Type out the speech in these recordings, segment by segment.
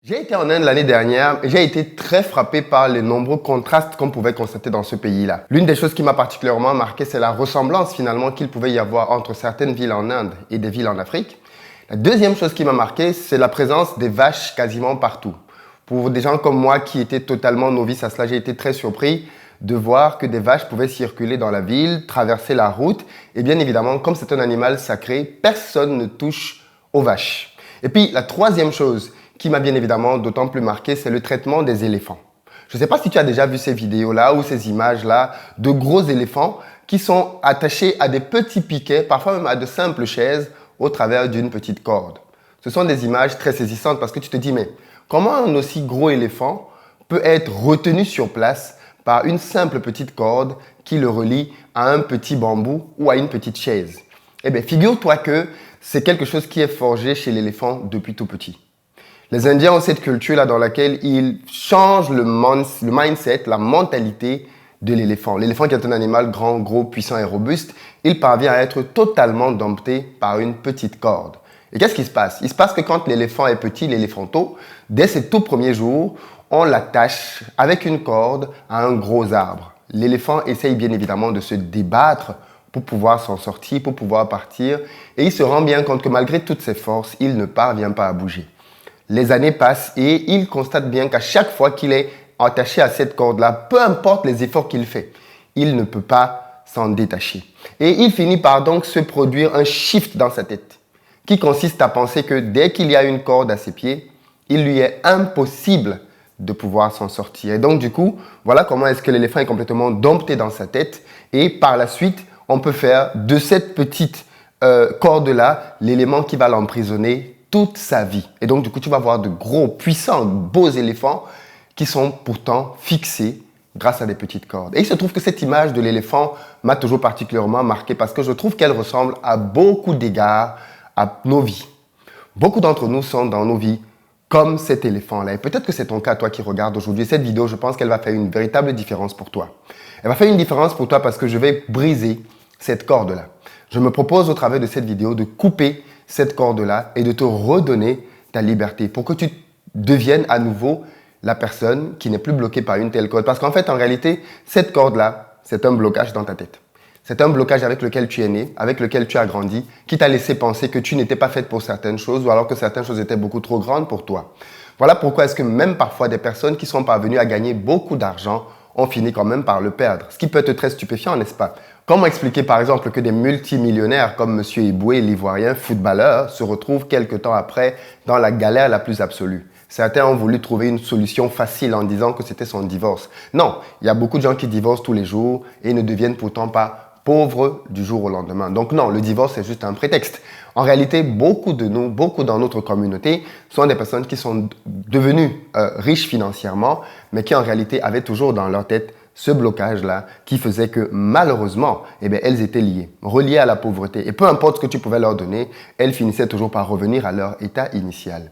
J'ai été en Inde l'année dernière et j'ai été très frappé par les nombreux contrastes qu'on pouvait constater dans ce pays-là. L'une des choses qui m'a particulièrement marqué, c'est la ressemblance finalement qu'il pouvait y avoir entre certaines villes en Inde et des villes en Afrique. La deuxième chose qui m'a marqué, c'est la présence des vaches quasiment partout. Pour des gens comme moi qui étaient totalement novices à cela, j'ai été très surpris de voir que des vaches pouvaient circuler dans la ville, traverser la route. Et bien évidemment, comme c'est un animal sacré, personne ne touche aux vaches. Et puis, la troisième chose qui m'a bien évidemment d'autant plus marqué, c'est le traitement des éléphants. Je ne sais pas si tu as déjà vu ces vidéos-là ou ces images-là de gros éléphants qui sont attachés à des petits piquets, parfois même à de simples chaises, au travers d'une petite corde. Ce sont des images très saisissantes parce que tu te dis, mais comment un aussi gros éléphant peut être retenu sur place par une simple petite corde qui le relie à un petit bambou ou à une petite chaise? Eh bien, figure-toi que c'est quelque chose qui est forgé chez l'éléphant depuis tout petit. Les Indiens ont cette culture-là dans laquelle ils changent le mindset, la mentalité de l'éléphant. L'éléphant qui est un animal grand, gros, puissant et robuste, il parvient à être totalement dompté par une petite corde. Et qu'est-ce qui se passe? Il se passe que quand l'éléphant est petit, l'éléphanteau, dès ses tout premiers jours, on l'attache avec une corde à un gros arbre. L'éléphant essaye bien évidemment de se débattre pour pouvoir s'en sortir, pour pouvoir partir. Et il se rend bien compte que malgré toutes ses forces, il ne parvient pas à bouger. Les années passent et il constate bien qu'à chaque fois qu'il est attaché à cette corde-là, peu importe les efforts qu'il fait, il ne peut pas s'en détacher. Et il finit par donc se produire un shift dans sa tête qui consiste à penser que dès qu'il y a une corde à ses pieds, il lui est impossible de pouvoir s'en sortir. Et donc du coup, voilà comment est-ce que l'éléphant est complètement dompté dans sa tête et par la suite, on peut faire de cette petite corde-là l'élément qui va l'emprisonner toute sa vie. Et donc, du coup, tu vas voir de gros, puissants, beaux éléphants qui sont pourtant fixés grâce à des petites cordes. Et il se trouve que cette image de l'éléphant m'a toujours particulièrement marqué parce que je trouve qu'elle ressemble à beaucoup d'égards à nos vies. Beaucoup d'entre nous sont dans nos vies comme cet éléphant-là. Et peut-être que c'est ton cas, toi qui regardes aujourd'hui cette vidéo. Je pense qu'elle va faire une véritable différence pour toi. Elle va faire une différence pour toi parce que je vais briser cette corde-là. Je me propose au travers de cette vidéo de couper cette corde-là et de te redonner ta liberté pour que tu deviennes à nouveau la personne qui n'est plus bloquée par une telle corde. Parce qu'en fait, en réalité, cette corde-là, c'est un blocage dans ta tête. C'est un blocage avec lequel tu es né, avec lequel tu as grandi, qui t'a laissé penser que tu n'étais pas faite pour certaines choses ou alors que certaines choses étaient beaucoup trop grandes pour toi. Voilà pourquoi est-ce que même parfois des personnes qui sont parvenues à gagner beaucoup d'argent ont fini quand même par le perdre. Ce qui peut être très stupéfiant, n'est-ce pas? Comment expliquer par exemple que des multimillionnaires comme M. Eboué, l'Ivoirien footballeur, se retrouvent quelque temps après dans la galère la plus absolue? Certains ont voulu trouver une solution facile en disant que c'était son divorce. Non, il y a beaucoup de gens qui divorcent tous les jours et ne deviennent pourtant pas pauvres du jour au lendemain. Donc non, le divorce c'est juste un prétexte. En réalité, beaucoup de nous, beaucoup dans notre communauté sont des personnes qui sont devenues riches financièrement, mais qui en réalité avaient toujours dans leur tête ce blocage-là qui faisait que malheureusement, elles étaient liées, reliées à la pauvreté. Et peu importe ce que tu pouvais leur donner, elles finissaient toujours par revenir à leur état initial.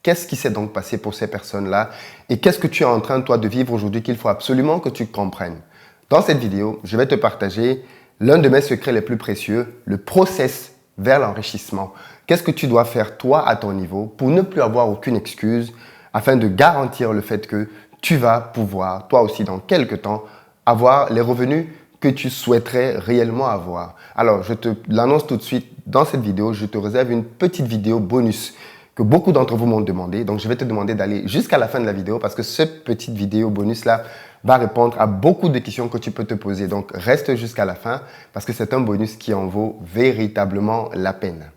Qu'est-ce qui s'est donc passé pour ces personnes-là et qu'est-ce que tu es en train, toi, de vivre aujourd'hui qu'il faut absolument que tu comprennes? Dans cette vidéo, je vais te partager l'un de mes secrets les plus précieux, le process vers l'enrichissement. Qu'est-ce que tu dois faire, toi, à ton niveau, pour ne plus avoir aucune excuse afin de garantir le fait que tu vas pouvoir, toi aussi, dans quelques temps, avoir les revenus que tu souhaiterais réellement avoir. Alors, je te l'annonce tout de suite. Dans cette vidéo, je te réserve une petite vidéo bonus que beaucoup d'entre vous m'ont demandé. Donc, je vais te demander d'aller jusqu'à la fin de la vidéo parce que cette petite vidéo bonus-là va répondre à beaucoup de questions que tu peux te poser. Donc, reste jusqu'à la fin parce que c'est un bonus qui en vaut véritablement la peine.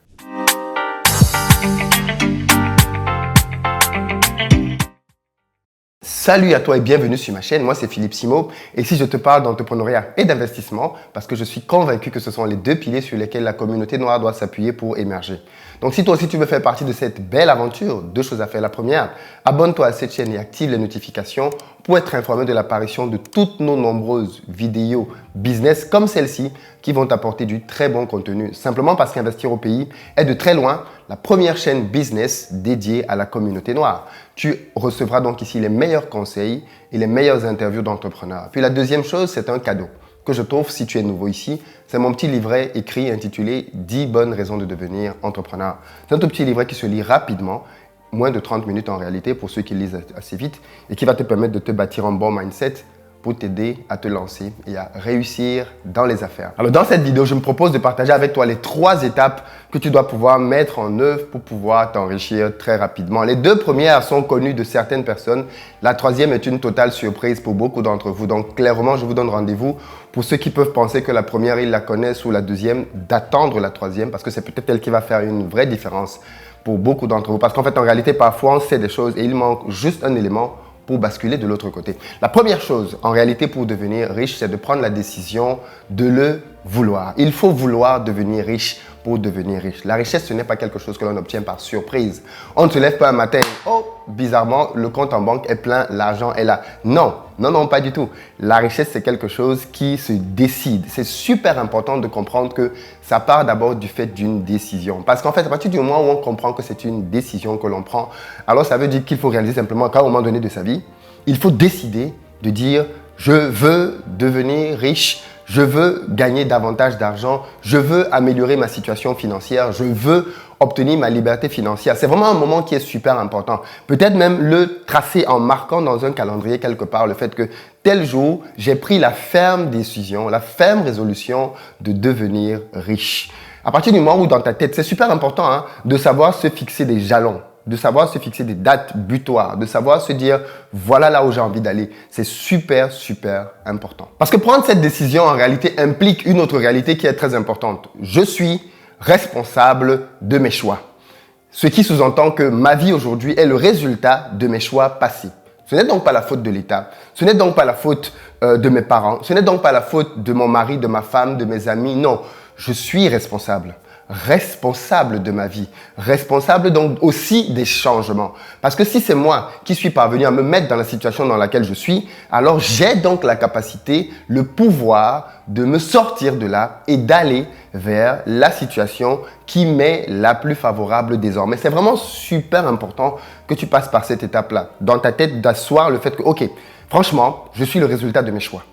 Salut à toi et bienvenue sur ma chaîne, moi c'est Philippe Simo et ici je te parle d'entrepreneuriat et d'investissement parce que je suis convaincu que ce sont les deux piliers sur lesquels la communauté noire doit s'appuyer pour émerger. Donc si toi aussi tu veux faire partie de cette belle aventure, deux choses à faire. La première, abonne-toi à cette chaîne et active les notifications pour être informé de l'apparition de toutes nos nombreuses vidéos business comme celle-ci qui vont t'apporter du très bon contenu. Simplement parce qu'Investir au pays est de très loin la première chaîne business dédiée à la communauté noire. Tu recevras donc ici les meilleurs conseils et les meilleures interviews d'entrepreneurs. Puis la deuxième chose, c'est un cadeau que je t'offre si tu es nouveau ici. C'est mon petit livret écrit intitulé « 10 bonnes raisons de devenir entrepreneur ». C'est un tout petit livret qui se lit rapidement moins de 30 minutes en réalité pour ceux qui lisent assez vite et qui va te permettre de te bâtir un bon mindset pour t'aider à te lancer et à réussir dans les affaires. Alors dans cette vidéo, je me propose de partager avec toi les 3 étapes que tu dois pouvoir mettre en œuvre pour pouvoir t'enrichir très rapidement. Les 2 premières sont connues de certaines personnes. La 3e est une totale surprise pour beaucoup d'entre vous. Donc clairement, je vous donne rendez-vous pour ceux qui peuvent penser que la première, ils la connaissent ou la 2e, d'attendre la 3e parce que c'est peut-être elle qui va faire une vraie différence pour beaucoup d'entre vous. Parce qu'en fait, en réalité, parfois, on sait des choses et il manque juste un élément pour basculer de l'autre côté. La première chose, en réalité, pour devenir riche, c'est de prendre la décision de le vouloir. Il faut vouloir devenir riche pour devenir riche. La richesse, ce n'est pas quelque chose que l'on obtient par surprise. On ne se lève pas un matin, oh, bizarrement, le compte en banque est plein, l'argent est là. Non, non, non, pas du tout. La richesse, c'est quelque chose qui se décide. C'est super important de comprendre que ça part d'abord du fait d'une décision. Parce qu'en fait, à partir du moment où on comprend que c'est une décision que l'on prend, alors ça veut dire qu'il faut réaliser simplement qu'à un moment donné de sa vie, il faut décider de dire « je veux devenir riche ». Je veux gagner davantage d'argent, je veux améliorer ma situation financière, je veux obtenir ma liberté financière. C'est vraiment un moment qui est super important. Peut-être même le tracer en marquant dans un calendrier quelque part le fait que tel jour, j'ai pris la ferme décision, la ferme résolution de devenir riche. À partir du moment où dans ta tête, c'est super important de savoir se fixer des jalons, de savoir se fixer des dates butoirs, de savoir se dire voilà là où j'ai envie d'aller. C'est super, super important. Parce que prendre cette décision en réalité implique une autre réalité qui est très importante. Je suis responsable de mes choix. Ce qui sous-entend que ma vie aujourd'hui est le résultat de mes choix passés. Ce n'est donc pas la faute de l'État, ce n'est donc pas la faute de mes parents, ce n'est donc pas la faute de mon mari, de ma femme, de mes amis. Non, je suis responsable de ma vie, responsable donc aussi des changements. Parce que si c'est moi qui suis parvenu à me mettre dans la situation dans laquelle je suis, alors j'ai donc la capacité, le pouvoir de me sortir de là et d'aller vers la situation qui m'est la plus favorable désormais. C'est vraiment super important que tu passes par cette étape-là, dans ta tête d'asseoir le fait que, ok, franchement, je suis le résultat de mes choix.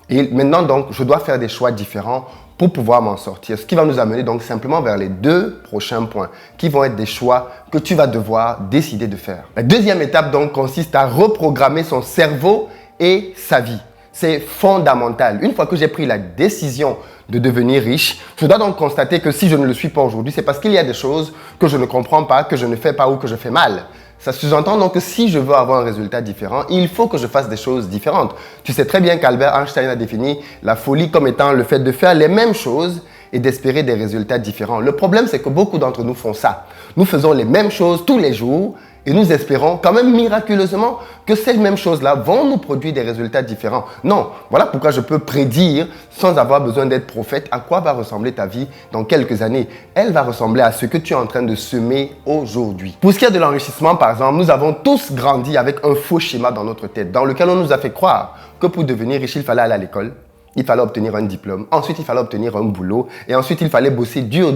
Et maintenant, donc, je dois faire des choix différents pour pouvoir m'en sortir. Ce qui va nous amener donc simplement vers les 2 prochains points qui vont être des choix que tu vas devoir décider de faire. La deuxième étape donc consiste à reprogrammer son cerveau et sa vie. C'est fondamental. Une fois que j'ai pris la décision de devenir riche, je dois donc constater que si je ne le suis pas aujourd'hui, c'est parce qu'il y a des choses que je ne comprends pas, que je ne fais pas ou que je fais mal. Ça sous-entend donc que si je veux avoir un résultat différent, il faut que je fasse des choses différentes. Tu sais très bien qu'Albert Einstein a défini la folie comme étant le fait de faire les mêmes choses et d'espérer des résultats différents. Le problème, c'est que beaucoup d'entre nous font ça. Nous faisons les mêmes choses tous les jours et nous espérons quand même miraculeusement que ces mêmes choses-là vont nous produire des résultats différents. Non, voilà pourquoi je peux prédire, sans avoir besoin d'être prophète, à quoi va ressembler ta vie dans quelques années. Elle va ressembler à ce que tu es en train de semer aujourd'hui. Pour ce qui est de l'enrichissement, par exemple, nous avons tous grandi avec un faux schéma dans notre tête, dans lequel on nous a fait croire que pour devenir riche, il fallait aller à l'école. Il fallait obtenir un diplôme, ensuite il fallait obtenir un boulot et ensuite il fallait bosser dur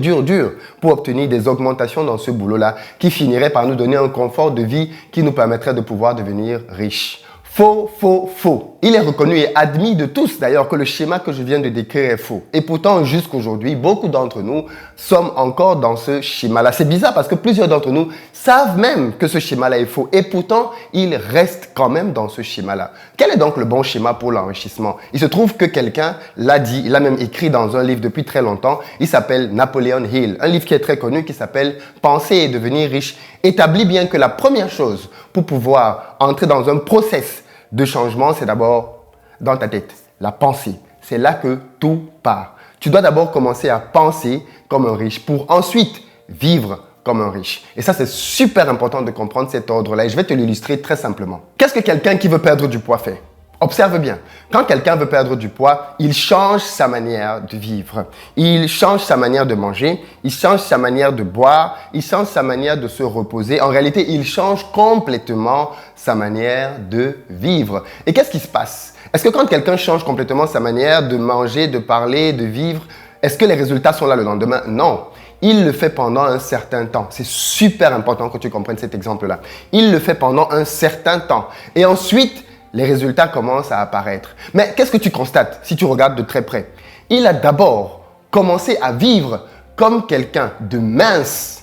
pour obtenir des augmentations dans ce boulot-là qui finirait par nous donner un confort de vie qui nous permettrait de pouvoir devenir riches. Faux, faux, faux. Il est reconnu et admis de tous d'ailleurs que le schéma que je viens de décrire est faux. Et pourtant, jusqu'aujourd'hui, beaucoup d'entre nous sommes encore dans ce schéma-là. C'est bizarre parce que plusieurs d'entre nous savent même que ce schéma-là est faux. Et pourtant, ils restent quand même dans ce schéma-là. Quel est donc le bon schéma pour l'enrichissement? Il se trouve que quelqu'un l'a dit, il l'a même écrit dans un livre depuis très longtemps. Il s'appelle Napoleon Hill. Un livre qui est très connu qui s'appelle « Penser et devenir riche » établit bien que la première chose pour pouvoir entrer dans un process de changement, c'est d'abord dans ta tête, la pensée. C'est là que tout part. Tu dois d'abord commencer à penser comme un riche pour ensuite vivre comme un riche. Et ça, c'est super important de comprendre cet ordre-là. Et je vais te l'illustrer très simplement. Qu'est-ce que quelqu'un qui veut perdre du poids fait? Observe bien. Quand quelqu'un veut perdre du poids, il change sa manière de vivre. Il change sa manière de manger. Il change sa manière de boire. Il change sa manière de se reposer. En réalité, il change complètement sa manière de vivre. Et qu'est-ce qui se passe? Est-ce que quand quelqu'un change complètement sa manière de manger, de parler, de vivre, est-ce que les résultats sont là le lendemain? Non. Il le fait pendant un certain temps. C'est super important que tu comprennes cet exemple-là. Il le fait pendant un certain temps. Et ensuite, les résultats commencent à apparaître. Mais qu'est-ce que tu constates si tu regardes de très près? Il a d'abord commencé à vivre comme quelqu'un de mince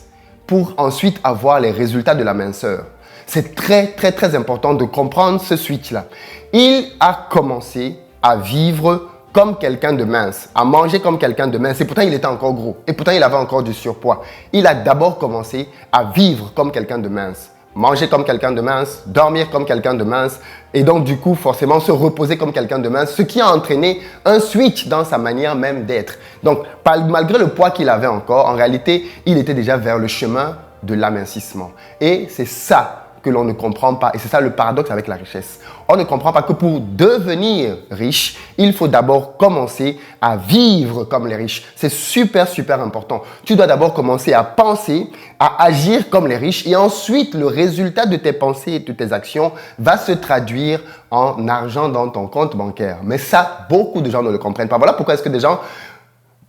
pour ensuite avoir les résultats de la minceur. C'est très, très, très important de comprendre ce switch-là. Il a commencé à vivre comme quelqu'un de mince, à manger comme quelqu'un de mince. Et pourtant, il était encore gros. Et pourtant, il avait encore du surpoids. Il a d'abord commencé à vivre comme quelqu'un de mince. Manger comme quelqu'un de mince, dormir comme quelqu'un de mince. Et donc, du coup, forcément, se reposer comme quelqu'un de mince. Ce qui a entraîné un switch dans sa manière même d'être. Donc, malgré le poids qu'il avait encore, en réalité, il était déjà vers le chemin de l'amincissement. Et c'est ça que l'on ne comprend pas. Et c'est ça le paradoxe avec la richesse. On ne comprend pas que pour devenir riche, il faut d'abord commencer à vivre comme les riches. C'est super, super important. Tu dois d'abord commencer à penser, à agir comme les riches et ensuite le résultat de tes pensées et de tes actions va se traduire en argent dans ton compte bancaire. Mais ça, beaucoup de gens ne le comprennent pas. Voilà pourquoi est-ce que des gens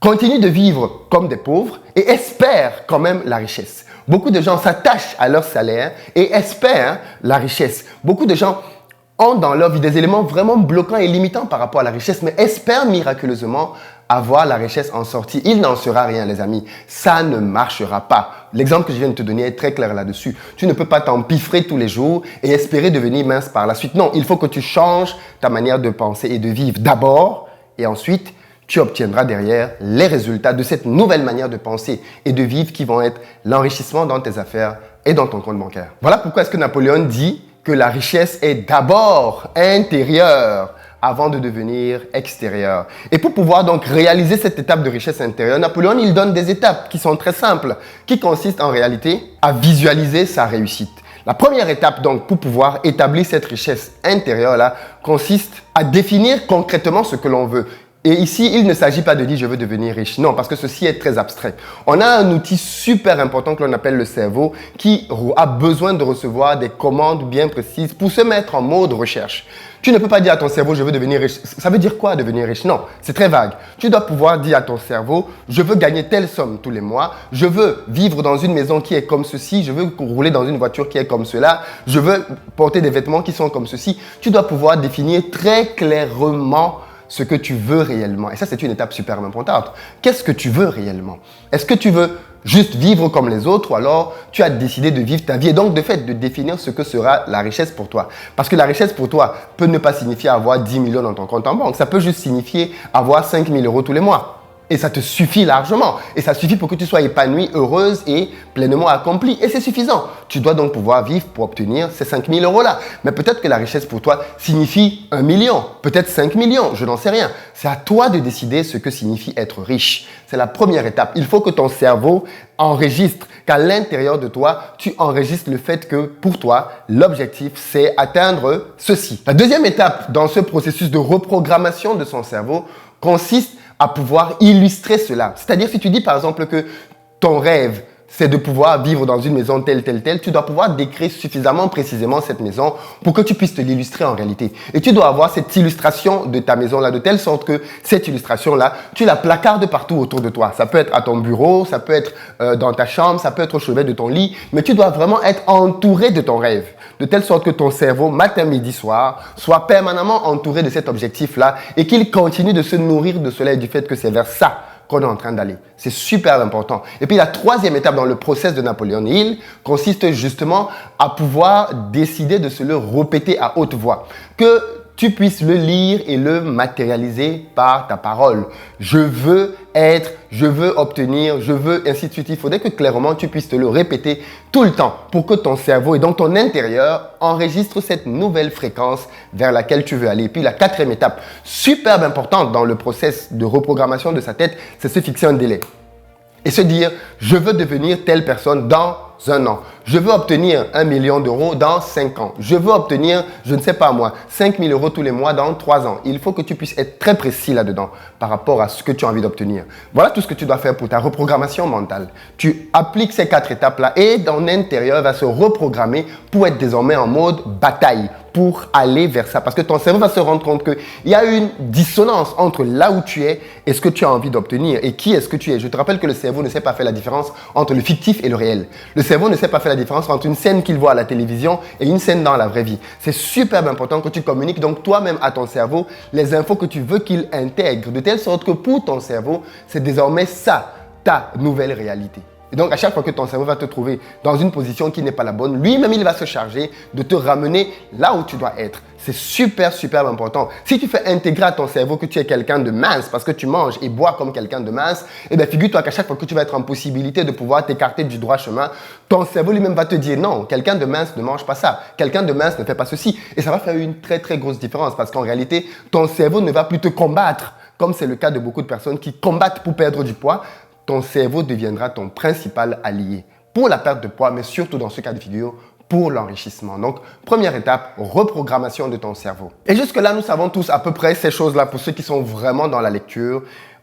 continuent de vivre comme des pauvres et espèrent quand même la richesse. Beaucoup de gens s'attachent à leur salaire et espèrent la richesse. Beaucoup de gens ont dans leur vie des éléments vraiment bloquants et limitants par rapport à la richesse, mais espèrent miraculeusement avoir la richesse en sortie. Il n'en sera rien, les amis. Ça ne marchera pas. L'exemple que je viens de te donner est très clair là-dessus. Tu ne peux pas t'empiffrer tous les jours et espérer devenir mince par la suite. Non, il faut que tu changes ta manière de penser et de vivre d'abord et ensuite tu obtiendras derrière les résultats de cette nouvelle manière de penser et de vivre qui vont être l'enrichissement dans tes affaires et dans ton compte bancaire. Voilà pourquoi est-ce que Napoléon dit que la richesse est d'abord intérieure avant de devenir extérieure. Et pour pouvoir donc réaliser cette étape de richesse intérieure, Napoléon, il donne des étapes qui sont très simples, qui consistent en réalité à visualiser sa réussite. La première étape, donc, pour pouvoir établir cette richesse intérieure-là, consiste à définir concrètement ce que l'on veut. Et ici, il ne s'agit pas de dire « je veux devenir riche ». Non, parce que ceci est très abstrait. On a un outil super important que l'on appelle le cerveau qui a besoin de recevoir des commandes bien précises pour se mettre en mode recherche. Tu ne peux pas dire à ton cerveau « je veux devenir riche ». Ça veut dire quoi devenir riche? Non, c'est très vague. Tu dois pouvoir dire à ton cerveau « je veux gagner telle somme tous les mois, je veux vivre dans une maison qui est comme ceci, je veux rouler dans une voiture qui est comme cela, je veux porter des vêtements qui sont comme ceci ». Tu dois pouvoir définir très clairement ce que tu veux réellement. Et ça, c'est une étape super importante. Qu'est-ce que tu veux réellement? Est-ce que tu veux juste vivre comme les autres ou alors tu as décidé de vivre ta vie et donc de fait de définir ce que sera la richesse pour toi? Parce que la richesse pour toi peut ne pas signifier avoir 10 millions dans ton compte en banque. Ça peut juste signifier avoir 5 000 € tous les mois. Et ça te suffit largement. Et ça suffit pour que tu sois épanouie, heureuse et pleinement accomplie. Et c'est suffisant. Tu dois donc pouvoir vivre pour obtenir ces 5 000 € là. Mais peut-être que la richesse pour toi signifie 1 million, peut-être 5 millions, je n'en sais rien. C'est à toi de décider ce que signifie être riche. C'est la première étape. Il faut que ton cerveau enregistre, qu'à l'intérieur de toi, tu enregistres le fait que pour toi, l'objectif, c'est atteindre ceci. La deuxième étape dans ce processus de reprogrammation de son cerveau consiste à pouvoir illustrer cela. C'est-à-dire, si tu dis par exemple que ton rêve, c'est de pouvoir vivre dans une maison telle, tu dois pouvoir décrire suffisamment précisément cette maison pour que tu puisses te l'illustrer en réalité. Et tu dois avoir cette illustration de ta maison-là de telle sorte que cette illustration-là, tu la placardes partout autour de toi. Ça peut être à ton bureau, ça peut être dans ta chambre, ça peut être au chevet de ton lit, mais tu dois vraiment être entouré de ton rêve. De telle sorte que ton cerveau, matin, midi, soir, soit permanemment entouré de cet objectif-là et qu'il continue de se nourrir de cela et du fait que c'est vers ça qu'on est en train d'aller. C'est super important. Et puis la troisième étape dans le process de Napoléon Hill consiste justement à pouvoir décider de se le répéter à haute voix. Que tu puisses le lire et le matérialiser par ta parole. Je veux être, je veux obtenir, je veux, ainsi de suite. Il faudrait que clairement tu puisses te le répéter tout le temps pour que ton cerveau et dans ton intérieur enregistre cette nouvelle fréquence vers laquelle tu veux aller. Et puis la quatrième étape, superbe importante dans le process de reprogrammation de sa tête, c'est se fixer un délai. Et se dire, je veux devenir telle personne dans 1 an. Je veux obtenir 1 million d'euros dans 5 ans. Je veux obtenir, je ne sais pas moi, 5 000 € tous les mois dans 3 ans. Il faut que tu puisses être très précis là-dedans par rapport à ce que tu as envie d'obtenir. Voilà tout ce que tu dois faire pour ta reprogrammation mentale. Tu appliques ces 4 étapes-là et ton intérieur va se reprogrammer pour être désormais en mode bataille, pour aller vers ça. Parce que ton cerveau va se rendre compte qu'il y a une dissonance entre là où tu es et ce que tu as envie d'obtenir et qui est-ce que tu es. Je te rappelle que le cerveau ne sait pas faire la différence entre le fictif et le réel. Le cerveau ne sait pas faire la différence entre une scène qu'il voit à la télévision et une scène dans la vraie vie. C'est super important que tu communiques donc toi-même à ton cerveau les infos que tu veux qu'il intègre de telle sorte que pour ton cerveau, c'est désormais ça, ta nouvelle réalité. Et donc, à chaque fois que ton cerveau va te trouver dans une position qui n'est pas la bonne, lui-même, il va se charger de te ramener là où tu dois être. C'est super, super important. Si tu fais intégrer à ton cerveau que tu es quelqu'un de mince parce que tu manges et bois comme quelqu'un de mince, eh bien, figure-toi qu'à chaque fois que tu vas être en possibilité de pouvoir t'écarter du droit chemin, ton cerveau lui-même va te dire non, quelqu'un de mince ne mange pas ça, quelqu'un de mince ne fait pas ceci. Et ça va faire une très, très grosse différence parce qu'en réalité, ton cerveau ne va plus te combattre, comme c'est le cas de beaucoup de personnes qui combattent pour perdre du poids. Ton cerveau deviendra ton principal allié pour la perte de poids, mais surtout dans ce cas de figure, pour l'enrichissement. Donc, première étape, reprogrammation de ton cerveau. Et jusque-là, nous savons tous à peu près ces choses-là pour ceux qui sont vraiment dans la lecture.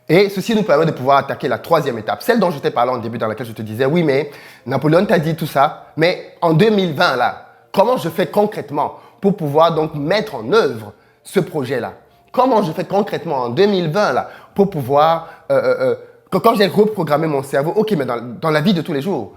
Et ceci nous permet de pouvoir attaquer la troisième étape, celle dont je t'ai parlé en début, dans laquelle je te disais, oui, mais Napoléon t'a dit tout ça, mais en 2020, là, comment je fais concrètement pour pouvoir donc mettre en œuvre ce projet-là? Comment je fais concrètement en 2020, là, pour pouvoir, quand j'ai reprogrammé mon cerveau, ok, mais dans la vie de tous les jours,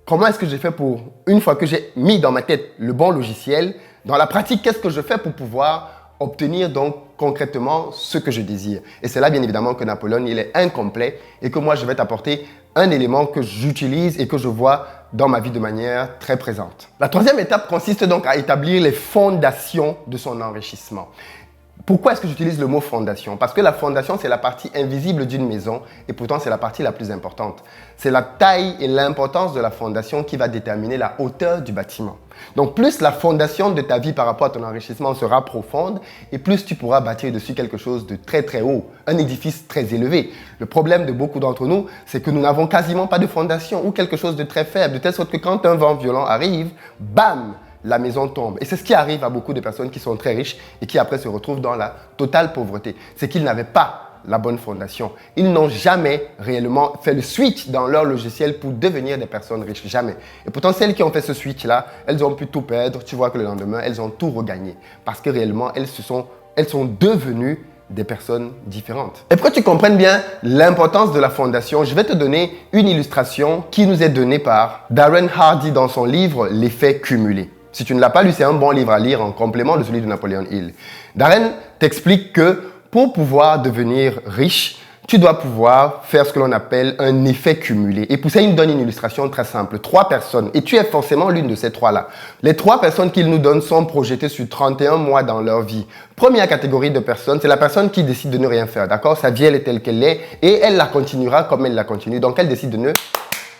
comment est-ce que j'ai fait pour, une fois que j'ai mis dans ma tête le bon logiciel, dans la pratique, qu'est-ce que je fais pour pouvoir obtenir donc concrètement ce que je désire? Et c'est là bien évidemment que Napoléon, il est incomplet et que moi, je vais t'apporter un élément que j'utilise et que je vois dans ma vie de manière très présente. La troisième étape consiste donc à établir les fondations de son enrichissement. Pourquoi est-ce que j'utilise le mot fondation? Parce que la fondation, c'est la partie invisible d'une maison et pourtant, c'est la partie la plus importante. C'est la taille et l'importance de la fondation qui va déterminer la hauteur du bâtiment. Donc, plus la fondation de ta vie par rapport à ton enrichissement sera profonde et plus tu pourras bâtir dessus quelque chose de très, très haut, un édifice très élevé. Le problème de beaucoup d'entre nous, c'est que nous n'avons quasiment pas de fondation ou quelque chose de très faible, de telle sorte que quand un vent violent arrive, bam! La maison tombe. Et c'est ce qui arrive à beaucoup de personnes qui sont très riches et qui après se retrouvent dans la totale pauvreté. C'est qu'ils n'avaient pas la bonne fondation. Ils n'ont jamais réellement fait le switch dans leur logiciel pour devenir des personnes riches. Jamais. Et pourtant, celles qui ont fait ce switch-là, elles ont pu tout perdre. Tu vois que le lendemain, elles ont tout regagné. Parce que réellement, elles sont devenues des personnes différentes. Et pour que tu comprennes bien l'importance de la fondation, je vais te donner une illustration qui nous est donnée par Darren Hardy dans son livre « L'effet cumulé ». Si tu ne l'as pas lu, c'est un bon livre à lire en complément de celui de Napoléon Hill. Darren t'explique que pour pouvoir devenir riche, tu dois pouvoir faire ce que l'on appelle un effet cumulé. Et pour ça, il nous donne une illustration très simple. 3 personnes, et tu es forcément l'une de ces 3-là. Les 3 personnes qu'il nous donne sont projetées sur 31 mois dans leur vie. Première catégorie de personnes, c'est la personne qui décide de ne rien faire, d'accord? Sa vie, elle est telle qu'elle est, et elle la continuera comme elle la continue. Donc, elle décide de ne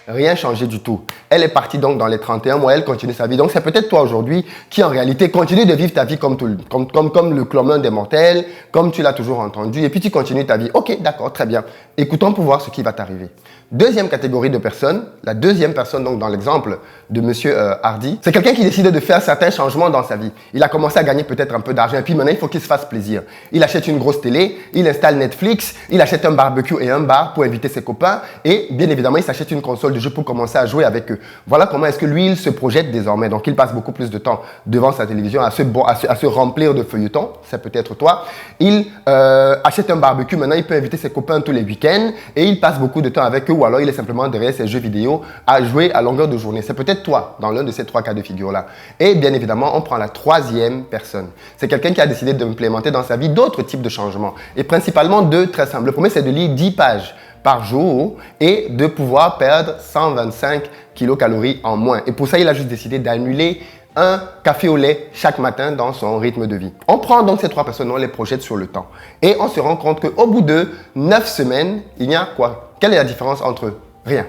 rien changer du tout. Elle est partie donc dans les 31 mois, elle continue sa vie. Donc, c'est peut-être toi aujourd'hui qui, en réalité, continue de vivre ta vie comme le commun des mortels, comme tu l'as toujours entendu, et puis tu continues ta vie. Ok, d'accord, très bien. Écoutons pour voir ce qui va t'arriver. Deuxième catégorie de personnes, la deuxième personne donc dans l'exemple de Monsieur Hardy, c'est quelqu'un qui décide de faire certains changements dans sa vie. Il a commencé à gagner peut-être un peu d'argent, et puis maintenant, il faut qu'il se fasse plaisir. Il achète une grosse télé, il installe Netflix, il achète un barbecue et un bar pour inviter ses copains, et bien évidemment, il s'achète une console de jeu pour commencer à jouer avec eux. Voilà comment est-ce que lui, il se projette désormais. Donc, il passe beaucoup plus de temps devant sa télévision à se remplir de feuilletons. C'est peut-être toi. Il achète un barbecue. Maintenant, il peut inviter ses copains tous les week-ends et il passe beaucoup de temps avec eux ou alors il est simplement derrière ses jeux vidéo à jouer à longueur de journée. C'est peut-être toi dans l'un de ces 3 cas de figure-là. Et bien évidemment, on prend la troisième personne. C'est quelqu'un qui a décidé d'implémenter dans sa vie d'autres types de changements et principalement 2 très simples. Le premier, c'est de lire 10 pages par jour et de pouvoir perdre 125 kilocalories en moins. Et pour ça, il a juste décidé d'annuler un café au lait chaque matin dans son rythme de vie. On prend donc ces 3 personnes, on les projette sur le temps. Et on se rend compte qu'au bout de 9 semaines, il y a quoi? Quelle est la différence entre eux? Rien.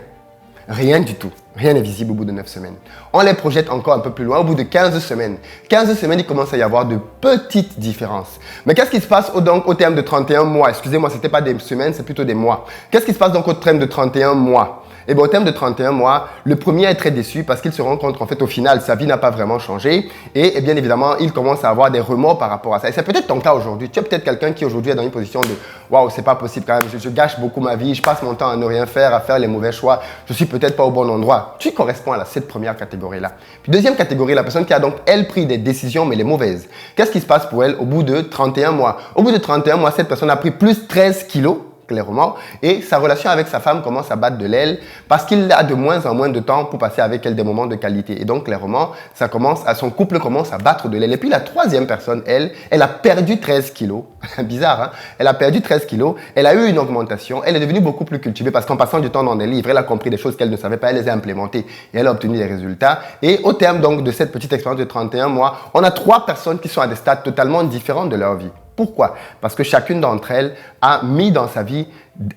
Rien du tout. Rien n'est visible au bout de 9 semaines. On les projette encore un peu plus loin, au bout de 15 semaines. 15 semaines, il commence à y avoir de petites différences. Mais qu'est-ce qui se passe au terme de 31 mois? Excusez-moi, ce n'était pas des semaines, c'est plutôt des mois. Qu'est-ce qui se passe donc au terme de 31 mois? Et bien, au terme de 31 mois, le premier est très déçu parce qu'il se rend compte qu'en fait, au final, sa vie n'a pas vraiment changé. Et bien évidemment, il commence à avoir des remords par rapport à ça. Et c'est peut-être ton cas aujourd'hui. Tu es peut-être quelqu'un qui aujourd'hui est dans une position de « Waouh, c'est pas possible quand même. Je gâche beaucoup ma vie. Je passe mon temps à ne rien faire, à faire les mauvais choix. Je suis peut-être pas au bon endroit. » Tu corresponds à cette première catégorie-là. Puis deuxième catégorie, la personne qui a donc, elle, pris des décisions, mais les mauvaises. Qu'est-ce qui se passe pour elle au bout de 31 mois? Au bout de 31 mois, cette personne a pris plus 13 kilos. clairement. Et sa relation avec sa femme commence à battre de l'aile parce qu'il a de moins en moins de temps pour passer avec elle des moments de qualité. Et donc, clairement, son couple commence à battre de l'aile. Et puis, la troisième personne, elle a perdu 13 kilos. Bizarre, hein? Elle a perdu 13 kilos. Elle a eu une augmentation. Elle est devenue beaucoup plus cultivée parce qu'en passant du temps dans des livres, elle a compris des choses qu'elle ne savait pas. Elle les a implémentées et elle a obtenu des résultats. Et au terme donc de cette petite expérience de 31 mois, on a 3 personnes qui sont à des stades totalement différents de leur vie. Pourquoi? Parce que chacune d'entre elles a mis dans sa vie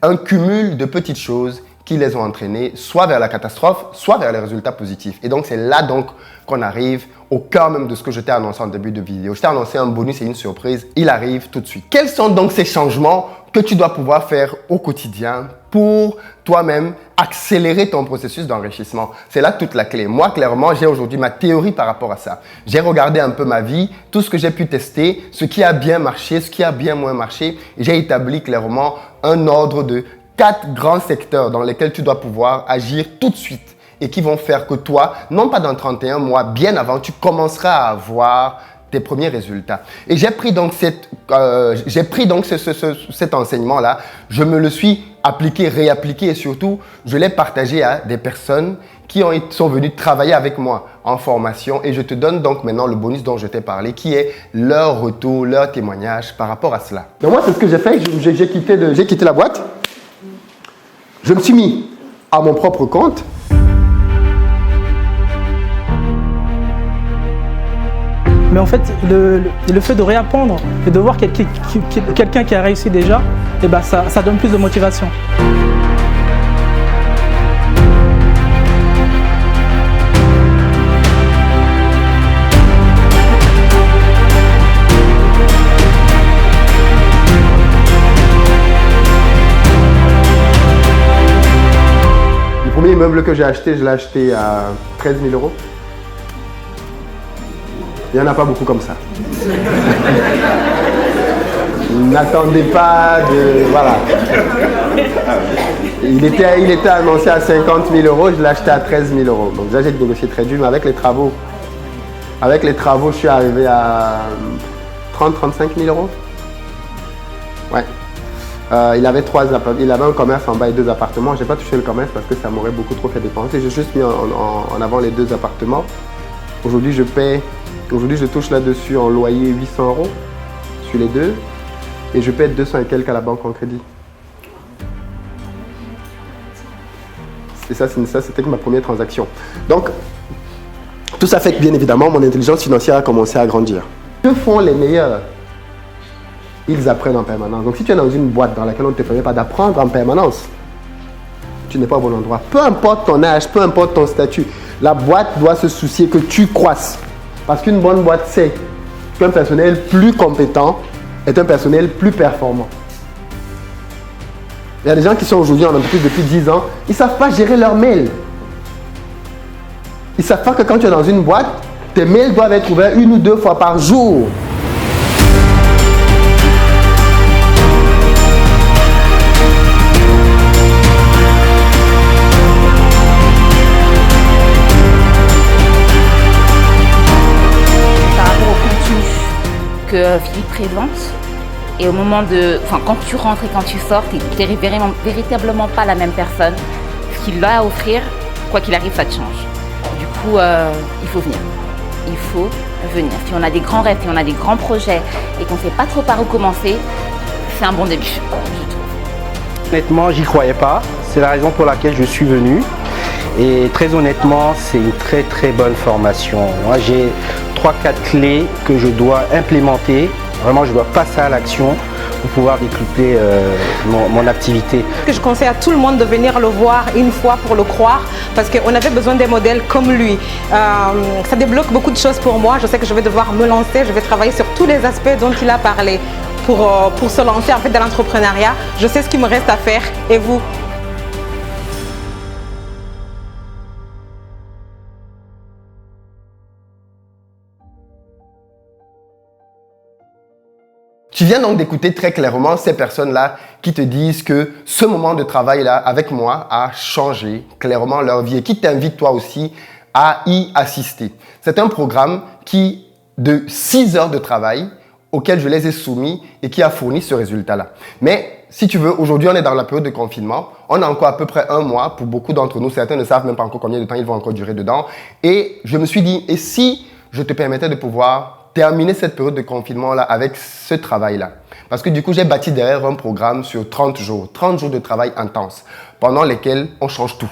un cumul de petites choses qui les ont entraînées soit vers la catastrophe, soit vers les résultats positifs. Et donc, c'est là donc qu'on arrive au cœur même de ce que je t'ai annoncé en début de vidéo. Je t'ai annoncé un bonus et une surprise. Il arrive tout de suite. Quels sont donc ces changements que tu dois pouvoir faire au quotidien pour toi-même accélérer ton processus d'enrichissement? C'est là toute la clé. Moi, clairement, j'ai aujourd'hui ma théorie par rapport à ça. J'ai regardé un peu ma vie, tout ce que j'ai pu tester, ce qui a bien marché, ce qui a bien moins marché. J'ai établi clairement un ordre de 4 grands secteurs dans lesquels tu dois pouvoir agir tout de suite et qui vont faire que toi, non pas dans 31 mois, bien avant, tu commenceras à avoir tes premiers résultats. Et j'ai pris donc cet enseignement-là, je me le suis appliqué, réappliqué et surtout, je l'ai partagé à des personnes qui sont venues travailler avec moi en formation et je te donne donc maintenant le bonus dont je t'ai parlé qui est leur retour, leur témoignage par rapport à cela. Donc moi, c'est ce que j'ai fait, j'ai quitté la boîte. Je me suis mis à mon propre compte. Mais en fait, le fait de réapprendre et de voir quelqu'un qui a réussi déjà, eh ben ça donne plus de motivation. Le premier immeuble que j'ai acheté, je l'ai acheté à 13 000 €. Il n'y en a pas beaucoup comme ça. N'attendez pas de... Voilà. Il était annoncé à 50 000 €, je l'ai acheté à 13 000 €. Donc déjà, j'ai négocié très dur, mais avec les travaux, je suis arrivé à 30-35 000 €. Ouais. Il avait un commerce en bas et 2 appartements. Je n'ai pas touché le commerce parce que ça m'aurait beaucoup trop fait dépenser. J'ai juste mis en avant les 2 appartements. Aujourd'hui, je touche là-dessus en loyer 800 € sur les 2 et je paie 200 et quelques à la banque en crédit. Et ça, c'était que ma première transaction. Donc, tout ça fait que, bien évidemment, mon intelligence financière a commencé à grandir. Que font les meilleurs? Ils apprennent en permanence. Donc, si tu es dans une boîte dans laquelle on ne te permet pas d'apprendre en permanence, tu n'es pas au bon endroit. Peu importe ton âge, peu importe ton statut, la boîte doit se soucier que tu croisses. Parce qu'une bonne boîte sait qu'un personnel plus compétent est un personnel plus performant. Il y a des gens qui sont aujourd'hui en entreprise depuis 10 ans, ils ne savent pas gérer leurs mails. Ils ne savent pas que quand tu es dans une boîte, tes mails doivent être ouverts 1 ou 2 fois par jour. Que Philippe présente et au moment quand tu rentres et quand tu sors, tu n'es véritablement pas la même personne. Ce qu'il a à offrir, quoi qu'il arrive, ça te change. Du coup, il faut venir. Il faut venir. Si on a des grands rêves, si on a des grands projets et qu'on ne sait pas trop par où commencer, c'est un bon début, je trouve. Honnêtement, j'y croyais pas. C'est la raison pour laquelle je suis venu. Et très honnêtement, c'est une très très bonne formation. Moi, j'ai 3-4 clés que je dois implémenter. Vraiment, je dois passer à l'action pour pouvoir décupler mon activité. Je conseille à tout le monde de venir le voir une fois pour le croire parce qu'on avait besoin des modèles comme lui. Ça débloque beaucoup de choses pour moi. Je sais que je vais devoir me lancer. Je vais travailler sur tous les aspects dont il a parlé pour se lancer en fait dans l'entrepreneuriat. Je sais ce qu'il me reste à faire et vous. Tu viens donc d'écouter très clairement ces personnes-là qui te disent que ce moment de travail-là avec moi a changé clairement leur vie et qui t'invitent toi aussi à y assister. C'est un programme qui, de 6 heures de travail, auquel je les ai soumis et qui a fourni ce résultat-là. Mais si tu veux, aujourd'hui, on est dans la période de confinement. On a encore à peu près un mois pour beaucoup d'entre nous. Certains ne savent même pas encore combien de temps ils vont encore durer dedans. Et je me suis dit, et si je te permettais de pouvoir terminer cette période de confinement-là avec ce travail-là? Parce que du coup, j'ai bâti derrière un programme sur 30 jours. 30 jours de travail intense pendant lesquels on change tout.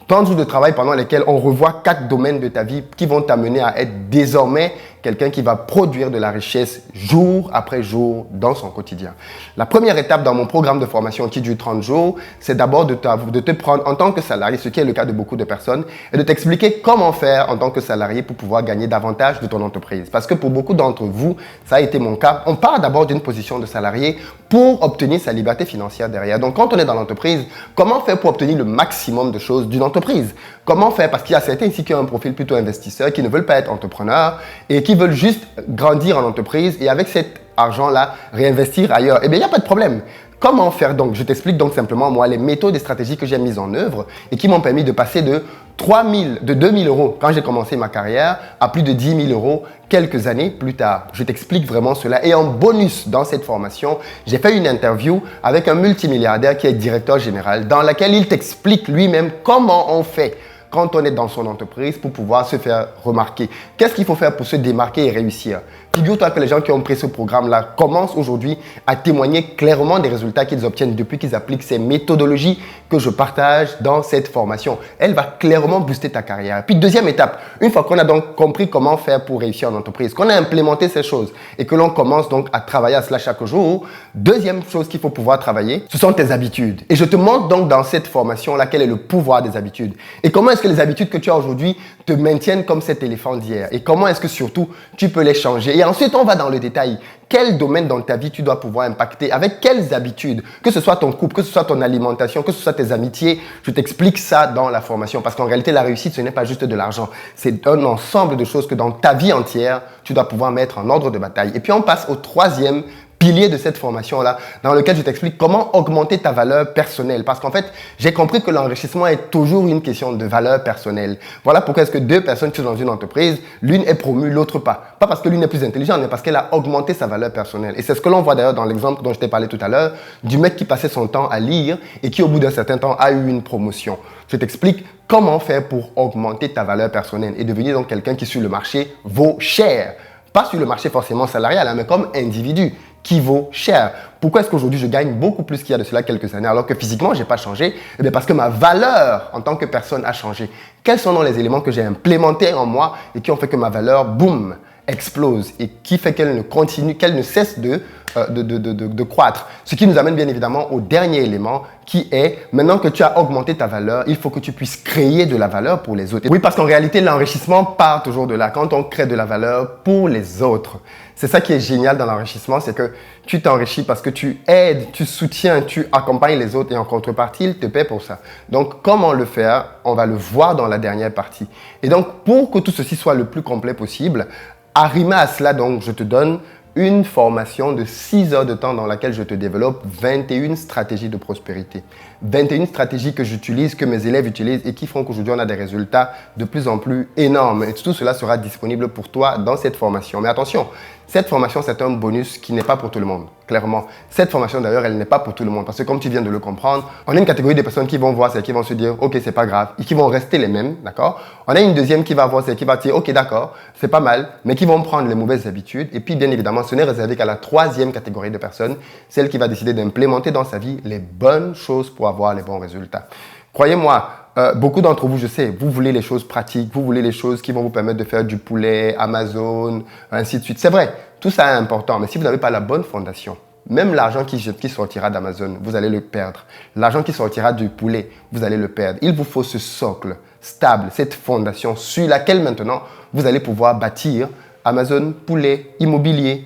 30 jours de travail pendant lesquels on revoit 4 domaines de ta vie qui vont t'amener à être désormais quelqu'un qui va produire de la richesse jour après jour dans son quotidien. La première étape dans mon programme de formation qui dure 30 jours, c'est d'abord de te prendre en tant que salarié, ce qui est le cas de beaucoup de personnes, et de t'expliquer comment faire en tant que salarié pour pouvoir gagner davantage de ton entreprise. Parce que pour beaucoup d'entre vous, ça a été mon cas. On part d'abord d'une position de salarié pour obtenir sa liberté financière derrière. Donc quand on est dans l'entreprise, comment faire pour obtenir le maximum de choses d'une entreprise? Comment faire? Parce qu'il y a certains ici qui ont un profil plutôt investisseur, qui ne veulent pas être entrepreneurs et qui veulent juste grandir en entreprise et avec cet argent-là, réinvestir ailleurs. Eh bien, il n'y a pas de problème. Comment faire donc? Je t'explique donc simplement, moi, les méthodes et stratégies que j'ai mises en œuvre et qui m'ont permis de passer de 2 000 euros quand j'ai commencé ma carrière à plus de 10 000 euros quelques années plus tard. Je t'explique vraiment cela. Et en bonus, dans cette formation, j'ai fait une interview avec un multimilliardaire qui est directeur général dans laquelle il t'explique lui-même comment on fait quand on est dans son entreprise pour pouvoir se faire remarquer. Qu'est-ce qu'il faut faire pour se démarquer et réussir? Figure-toi que les gens qui ont pris ce programme-là commencent aujourd'hui à témoigner clairement des résultats qu'ils obtiennent depuis qu'ils appliquent ces méthodologies que je partage dans cette formation. Elle va clairement booster ta carrière. Puis deuxième étape, une fois qu'on a donc compris comment faire pour réussir en entreprise, qu'on a implémenté ces choses et que l'on commence donc à travailler à cela chaque jour, deuxième chose qu'il faut pouvoir travailler, ce sont tes habitudes. Et je te montre donc dans cette formation-là quel est le pouvoir des habitudes. Et comment est-ce que les habitudes que tu as aujourd'hui te maintiennent comme cet éléphant d'hier? Et comment est-ce que surtout tu peux les changer? Et ensuite, on va dans le détail. Quel domaine dans ta vie tu dois pouvoir impacter? Avec quelles habitudes? Que ce soit ton couple, que ce soit ton alimentation, que ce soit tes amitiés. Je t'explique ça dans la formation. Parce qu'en réalité, la réussite, ce n'est pas juste de l'argent. C'est un ensemble de choses que dans ta vie entière, tu dois pouvoir mettre en ordre de bataille. Et puis, on passe au troisième pilier de cette formation-là, dans lequel je t'explique comment augmenter ta valeur personnelle. Parce qu'en fait, j'ai compris que l'enrichissement est toujours une question de valeur personnelle. Voilà pourquoi est-ce que deux personnes qui sont dans une entreprise, l'une est promue, l'autre pas. Pas parce que l'une est plus intelligente, mais parce qu'elle a augmenté sa valeur personnelle. Et c'est ce que l'on voit d'ailleurs dans l'exemple dont je t'ai parlé tout à l'heure, du mec qui passait son temps à lire et qui, au bout d'un certain temps, a eu une promotion. Je t'explique comment faire pour augmenter ta valeur personnelle et devenir donc quelqu'un qui, sur le marché, vaut cher. Pas sur le marché forcément salarial, mais comme individu qui vaut cher. Pourquoi est-ce qu'aujourd'hui je gagne beaucoup plus qu'il y a de cela quelques années alors que physiquement je n'ai pas changé? Eh bien parce que ma valeur en tant que personne a changé. Quels sont donc les éléments que j'ai implémentés en moi et qui ont fait que ma valeur, boum, explose et qui fait qu'elle ne continue, qu'elle ne cesse de croître. Ce qui nous amène bien évidemment au dernier élément qui est, maintenant que tu as augmenté ta valeur, il faut que tu puisses créer de la valeur pour les autres. Et oui, parce qu'en réalité, l'enrichissement part toujours de là, quand on crée de la valeur pour les autres. C'est ça qui est génial dans l'enrichissement, c'est que tu t'enrichis parce que tu aides, tu soutiens, tu accompagnes les autres et en contrepartie, ils te paient pour ça. Donc, comment le faire? On va le voir dans la dernière partie. Et donc, pour que tout ceci soit le plus complet possible, arrimé à cela, donc, je te donne une formation de 6 heures de temps dans laquelle je te développe 21 stratégies de prospérité. 21 stratégies que j'utilise, que mes élèves utilisent et qui font qu'aujourd'hui on a des résultats de plus en plus énormes. Et tout cela sera disponible pour toi dans cette formation. Mais attention, cette formation c'est un bonus qui n'est pas pour tout le monde, clairement. Cette formation d'ailleurs, elle n'est pas pour tout le monde parce que comme tu viens de le comprendre, on a une catégorie de personnes qui vont voir ça et qui vont se dire ok, c'est pas grave et qui vont rester les mêmes, d'accord? On a une deuxième qui va voir ça et qui va dire ok, d'accord, c'est pas mal, mais qui vont prendre les mauvaises habitudes. Et puis bien évidemment, ce n'est réservé qu'à la troisième catégorie de personnes, celle qui va décider d'implémenter dans sa vie les bonnes choses pour avoir les bons résultats. Croyez-moi, beaucoup d'entre vous, je sais, vous voulez les choses pratiques, vous voulez les choses qui vont vous permettre de faire du poulet, Amazon, ainsi de suite. C'est vrai, tout ça est important, mais si vous n'avez pas la bonne fondation, même l'argent qui sortira d'Amazon, vous allez le perdre. L'argent qui sortira du poulet, vous allez le perdre. Il vous faut ce socle stable, cette fondation sur laquelle maintenant vous allez pouvoir bâtir Amazon, poulet, immobilier,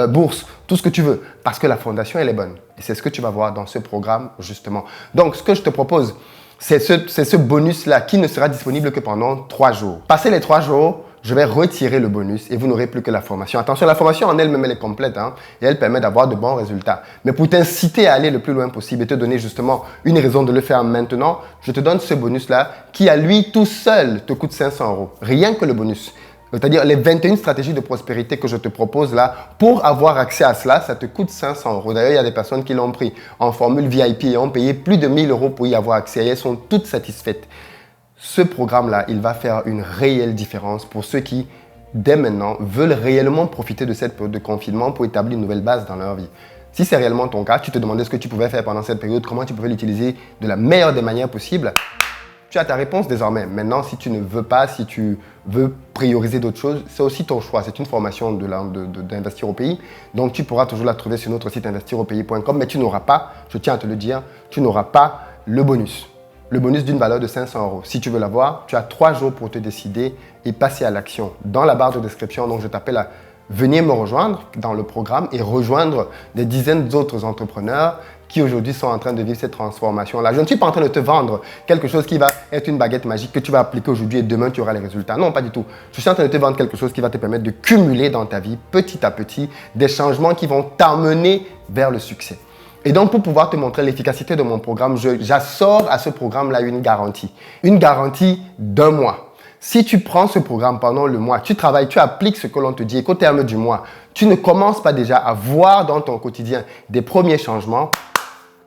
bourse, tout ce que tu veux, parce que la fondation, elle est bonne. Et c'est ce que tu vas voir dans ce programme, justement. Donc, ce que je te propose, c'est ce bonus-là qui ne sera disponible que pendant 3 jours. Passé les 3 jours, je vais retirer le bonus et vous n'aurez plus que la formation. Attention, la formation en elle-même, elle est complète et elle permet d'avoir de bons résultats. Mais pour t'inciter à aller le plus loin possible et te donner justement une raison de le faire maintenant, je te donne ce bonus-là qui, à lui tout seul, te coûte 500 €. Rien que le bonus. C'est-à-dire les 21 stratégies de prospérité que je te propose là, pour avoir accès à cela, ça te coûte 500 €. D'ailleurs, il y a des personnes qui l'ont pris en formule VIP et ont payé plus de 1000 € pour y avoir accès et elles sont toutes satisfaites. Ce programme-là, il va faire une réelle différence pour ceux qui, dès maintenant, veulent réellement profiter de cette période de confinement pour établir une nouvelle base dans leur vie. Si c'est réellement ton cas, tu te demandais ce que tu pouvais faire pendant cette période, comment tu pouvais l'utiliser de la meilleure des manières possibles. Tu as ta réponse désormais. Maintenant, si tu ne veux pas, si tu veux prioriser d'autres choses, c'est aussi ton choix. C'est une formation d'Investir au pays. Donc, tu pourras toujours la trouver sur notre site investiraupays.com, mais tu n'auras pas, je tiens à te le dire, tu n'auras pas le bonus. Le bonus d'une valeur de 500 €. Si tu veux l'avoir, tu as 3 jours pour te décider et passer à l'action. Dans la barre de description, donc je t'appelle à venir me rejoindre dans le programme et rejoindre des dizaines d'autres entrepreneurs qui aujourd'hui sont en train de vivre cette transformation-là. Je ne suis pas en train de te vendre quelque chose qui va être une baguette magique que tu vas appliquer aujourd'hui et demain tu auras les résultats. Non, pas du tout. Je suis en train de te vendre quelque chose qui va te permettre de cumuler dans ta vie petit à petit des changements qui vont t'amener vers le succès. Et donc, pour pouvoir te montrer l'efficacité de mon programme, j'assure à ce programme-là une garantie. Une garantie d'1 mois. Si tu prends ce programme pendant le mois, tu travailles, tu appliques ce que l'on te dit et qu'au terme du mois, tu ne commences pas déjà à voir dans ton quotidien des premiers changements,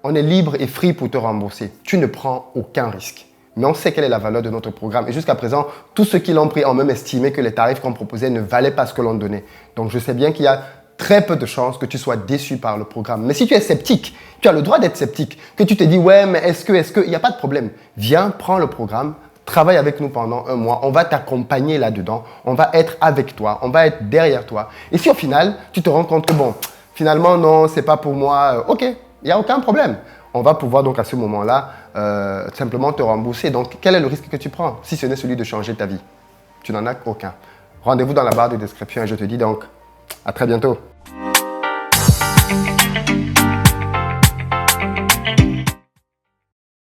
on est libre et free pour te rembourser. Tu ne prends aucun risque. Mais on sait quelle est la valeur de notre programme. Et jusqu'à présent, tous ceux qui l'ont pris ont même estimé que les tarifs qu'on proposait ne valaient pas ce que l'on donnait. Donc, je sais bien qu'il y a très peu de chances que tu sois déçu par le programme. Mais si tu es sceptique, tu as le droit d'être sceptique, que tu te dis « ouais, mais est-ce que… » Il n'y a pas de problème. Viens, prends le programme, travaille avec nous pendant 1 mois. On va t'accompagner là-dedans. On va être avec toi. On va être derrière toi. Et si au final, tu te rends compte que bon, finalement, non, c'est pas pour moi, ok, il n'y a aucun problème. On va pouvoir donc à ce moment-là simplement te rembourser. Donc, quel est le risque que tu prends si ce n'est celui de changer ta vie? Tu n'en as aucun. Rendez-vous dans la barre de description et je te dis donc à très bientôt.